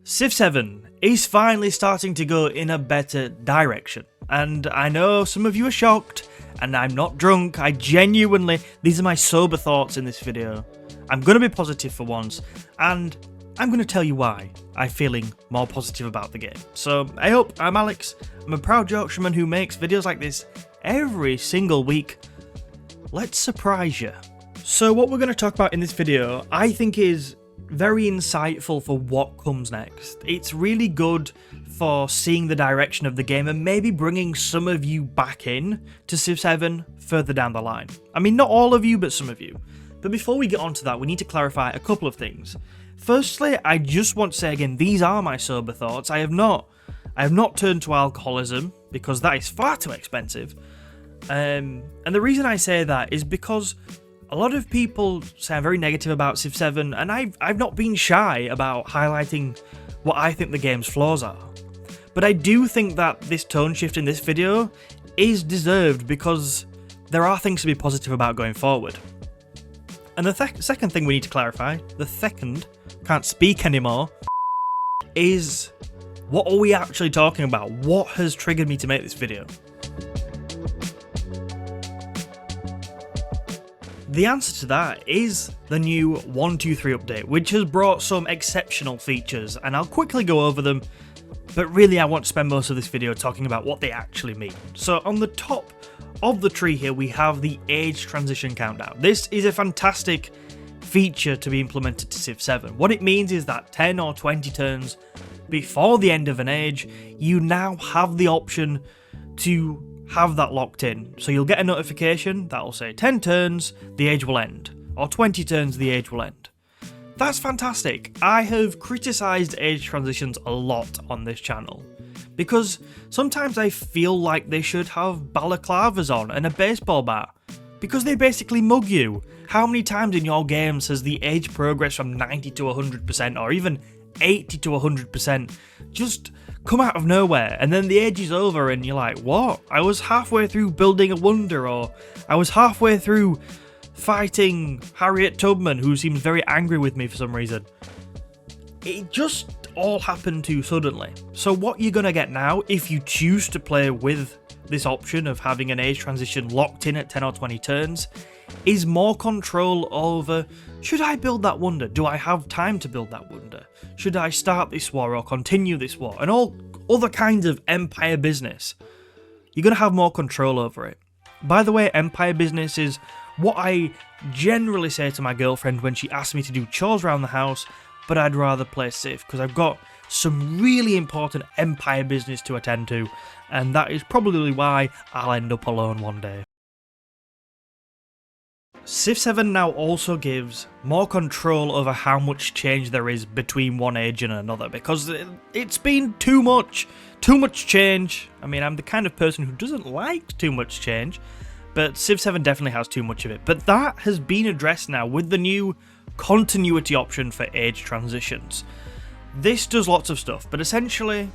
Civ 7 is finally starting to go in a better direction, and I know some of you are shocked, and I'm not drunk. These are my sober thoughts in this video. I'm going to be positive for once, and I'm going to tell you why I'm feeling more positive about the game. So, I'm Alex, I'm a proud Yorkshireman who makes videos like this every single week. Let's surprise you. So what we're going to talk about in this video, I think is very insightful for what comes next. It's really good for seeing the direction of the game and maybe bringing some of you back in to Civ 7 further down the line. I mean, not all of you, but some of you. But before we get onto that, we need to clarify a couple of things. Firstly, I just want to say again, these are my sober thoughts. I have not turned to alcoholism because that is far too expensive. And the reason I say that is because a lot of people say I'm very negative about Civ 7, and I've not been shy about highlighting what I think the game's flaws are. But I do think that this tone shift in this video is deserved because there are things to be positive about going forward. And the second thing we need to clarify, can't speak anymore, is what are we actually talking about? What has triggered me to make this video? The answer to that is the new 1.2.3 update, which has brought some exceptional features, and I'll quickly go over them, but really I want to spend most of this video talking about what they actually mean. So on the top of the tree here we have the age transition countdown. This is a fantastic feature to be implemented to Civ 7. What it means is that 10 or 20 turns before the end of an age, you now have the option to have that locked in. So you'll get a notification that'll say 10 turns, the age will end, or 20 turns, the age will end. That's fantastic. I have criticised age transitions a lot on this channel, because sometimes I feel like they should have balaclavas on and a baseball bat, because they basically mug you. How many times in your games has the age progress from 90 to 100% or even 80 to 100% just come out of nowhere, and then the age is over and you're like, what? I was halfway through building a wonder, or I was halfway through fighting Harriet Tubman, who seems very angry with me for some reason. It just all happened too suddenly. So what you're going to get now, if you choose to play with this option of having an age transition locked in at 10 or 20 turns, is more control over, should I build that wonder? Do I have time to build that wonder? Should I start this war or continue this war? And all other kinds of empire business. You're going to have more control over it. By the way, empire business is what I generally say to my girlfriend when she asks me to do chores around the house, but I'd rather play Civ because I've got some really important empire business to attend to, and that is probably why I'll end up alone one day. Civ 7 now also gives more control over how much change there is between one age and another, because it's been too much change. I mean, I'm the kind of person who doesn't like too much change, but Civ 7 definitely has too much of it. But that has been addressed now with the new continuity option for age transitions. This does lots of stuff, but essentially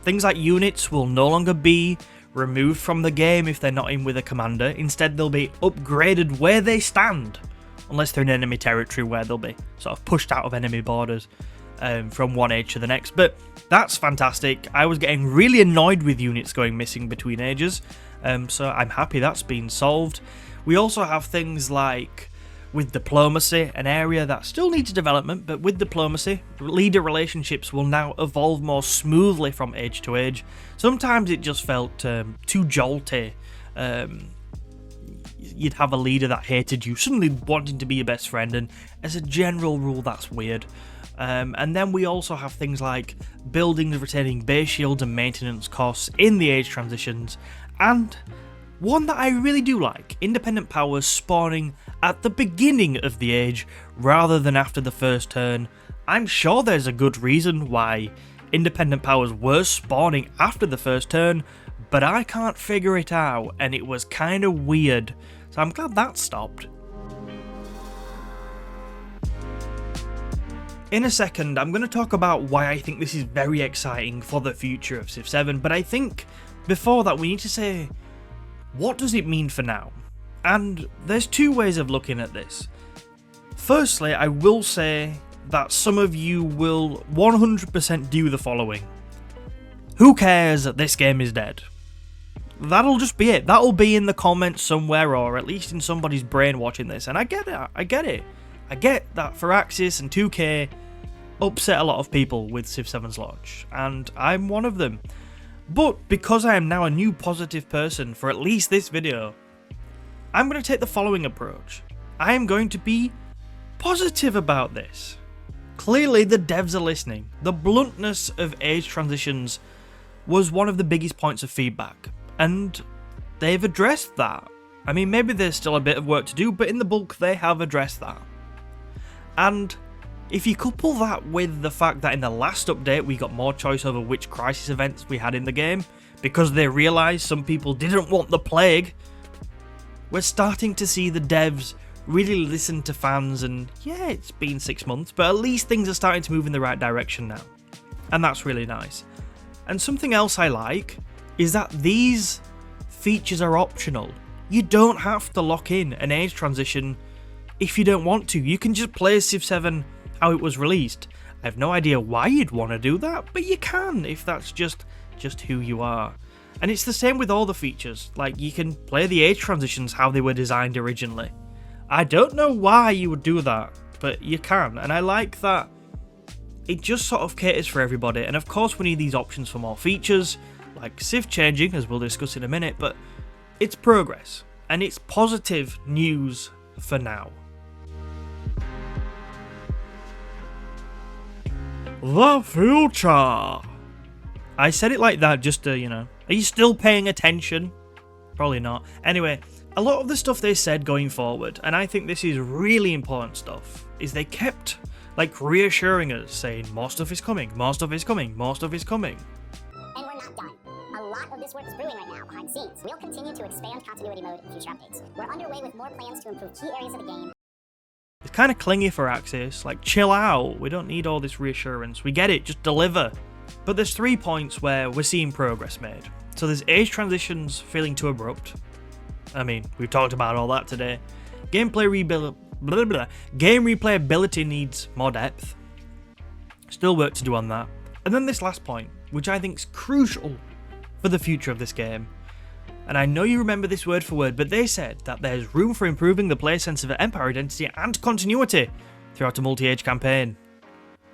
things like units will no longer be removed from the game if they're not in with a commander. Instead, they'll be upgraded where they stand, unless they're in enemy territory where they'll be sort of pushed out of enemy borders from one age to the next. But that's fantastic. I was getting really annoyed with units going missing between ages, so I'm happy that's been solved. We also have things like with diplomacy, an area that still needs development, but with diplomacy, leader relationships will now evolve more smoothly from age to age. Sometimes it just felt too jolty. You'd have a leader that hated you, suddenly wanting to be your best friend, and as a general rule, that's weird. And then we also have things like buildings retaining base shields and maintenance costs in the age transitions, and one that I really do like, independent powers spawning at the beginning of the age rather than after the first turn. I'm sure there's a good reason why independent powers were spawning after the first turn, but I can't figure it out, and it was kind of weird, so I'm glad that stopped. In a second, I'm going to talk about why I think this is very exciting for the future of Civ 7, but I think before that we need to say, what does it mean for now? And there's two ways of looking at this. Firstly, I will say that some of you will 100% do the following. Who cares that this game is dead? That'll just be it. That'll be in the comments somewhere, or at least in somebody's brain watching this. And I get it. I get that Firaxis and 2K upset a lot of people with Civ 7's launch, and I'm one of them. But because I am now a new positive person for at least this video, I'm going to take the following approach. I am going to be positive about this. Clearly the devs are listening. The bluntness of age transitions was one of the biggest points of feedback, and they've addressed that. I mean, maybe there's still a bit of work to do, but in the bulk they have addressed that. And if you couple that with the fact that in the last update we got more choice over which crisis events we had in the game, because they realised some people didn't want the plague, we're starting to see the devs really listen to fans, and yeah, it's been 6 months, but at least things are starting to move in the right direction now. And that's really nice. And something else I like is that these features are optional. You don't have to lock in an age transition if you don't want to. You can just play Civ 7 how it was released. I have no idea why you'd want to do that, but you can if that's just who you are. And it's the same with all the features. Like, you can play the age transitions how they were designed originally. I don't know why you would do that, but you can, and I like that it just sort of caters for everybody. And of course we need these options for more features, like Civ changing, as we'll discuss in a minute, but it's progress, and it's positive news for now. The future. I said it like that just to, are you still paying attention? Probably not. Anyway, a lot of the stuff they said going forward, and I think this is really important stuff, is they kept reassuring us, saying more stuff is coming, more stuff is coming, more stuff is coming. And we're not done. A lot of this work is brewing right now behind the scenes. We'll continue to expand continuity mode in future updates. We're underway with more plans to improve key areas of the game. It's kind of clingy for Axis, chill out, we don't need all this reassurance, we get it, just deliver. But there's 3 points where we're seeing progress made. So there's age transitions feeling too abrupt. I mean, we've talked about all that today. Game replayability needs more depth. Still work to do on that. And then this last point, which I think is crucial for the future of this game. And I know you remember this word for word, but they said that there's room for improving the player sense of empire identity and continuity throughout a multi-age campaign.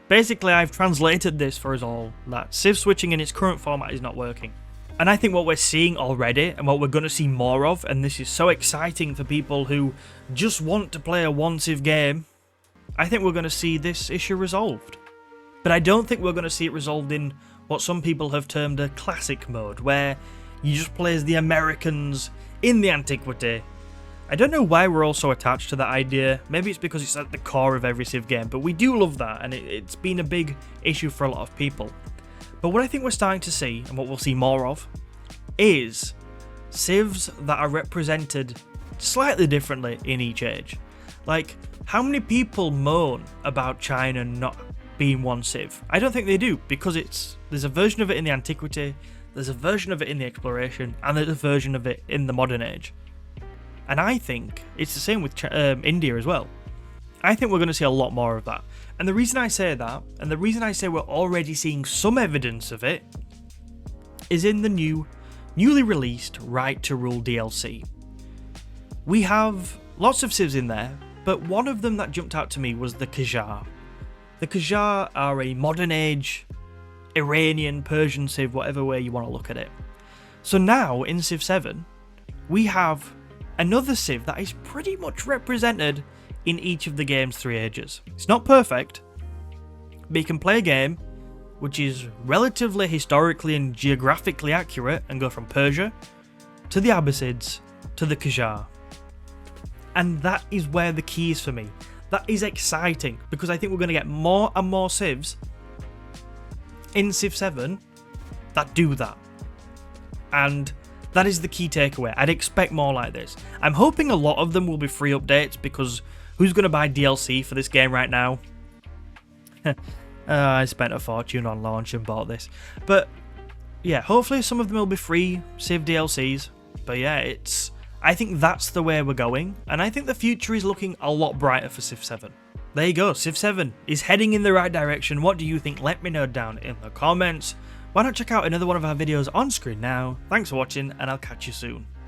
Basically, I've translated this for us all, that Civ switching in its current format is not working. And I think what we're seeing already, and what we're going to see more of, and this is so exciting for people who just want to play a one Civ game, I think we're going to see this issue resolved. But I don't think we're going to see it resolved in what some people have termed a classic mode, where you just play as the Americans in the antiquity. I don't know why we're all so attached to that idea. Maybe it's because it's at the core of every Civ game, but we do love that, and it's been a big issue for a lot of people. But what I think we're starting to see, and what we'll see more of, is Civs that are represented slightly differently in each age. How many people moan about China not being one Civ? I don't think they do, because there's a version of it in the antiquity, there's a version of it in the exploration, and there's a version of it in the modern age. And I think it's the same with India as well. I think we're going to see a lot more of that. And the reason I say that, and the reason I say we're already seeing some evidence of it, is in the newly released Right to Rule DLC. We have lots of Civs in there, but one of them that jumped out to me was the Qajar. The Qajar are a modern age Iranian, Persian Civ, whatever way you want to look at it. So now, in Civ 7, we have another Civ that is pretty much represented in each of the game's 3 ages. It's not perfect, but you can play a game which is relatively historically and geographically accurate and go from Persia to the Abbasids to the Qajar. And that is where the key is for me. That is exciting, because I think we're going to get more and more Civs in Civ 7 that do that. And that is the key takeaway. I'd expect more like this. I'm hoping a lot of them will be free updates, because who's going to buy DLC for this game right now? I spent a fortune on launch and bought this. But yeah, hopefully some of them will be free Civ DLCs. But yeah, I think that's the way we're going. And I think the future is looking a lot brighter for Civ 7. there you go, Civ 7 is heading in the right direction. What do you think? Let me know down in the comments. Why not check out another one of our videos on screen now? Thanks for watching, and I'll catch you soon.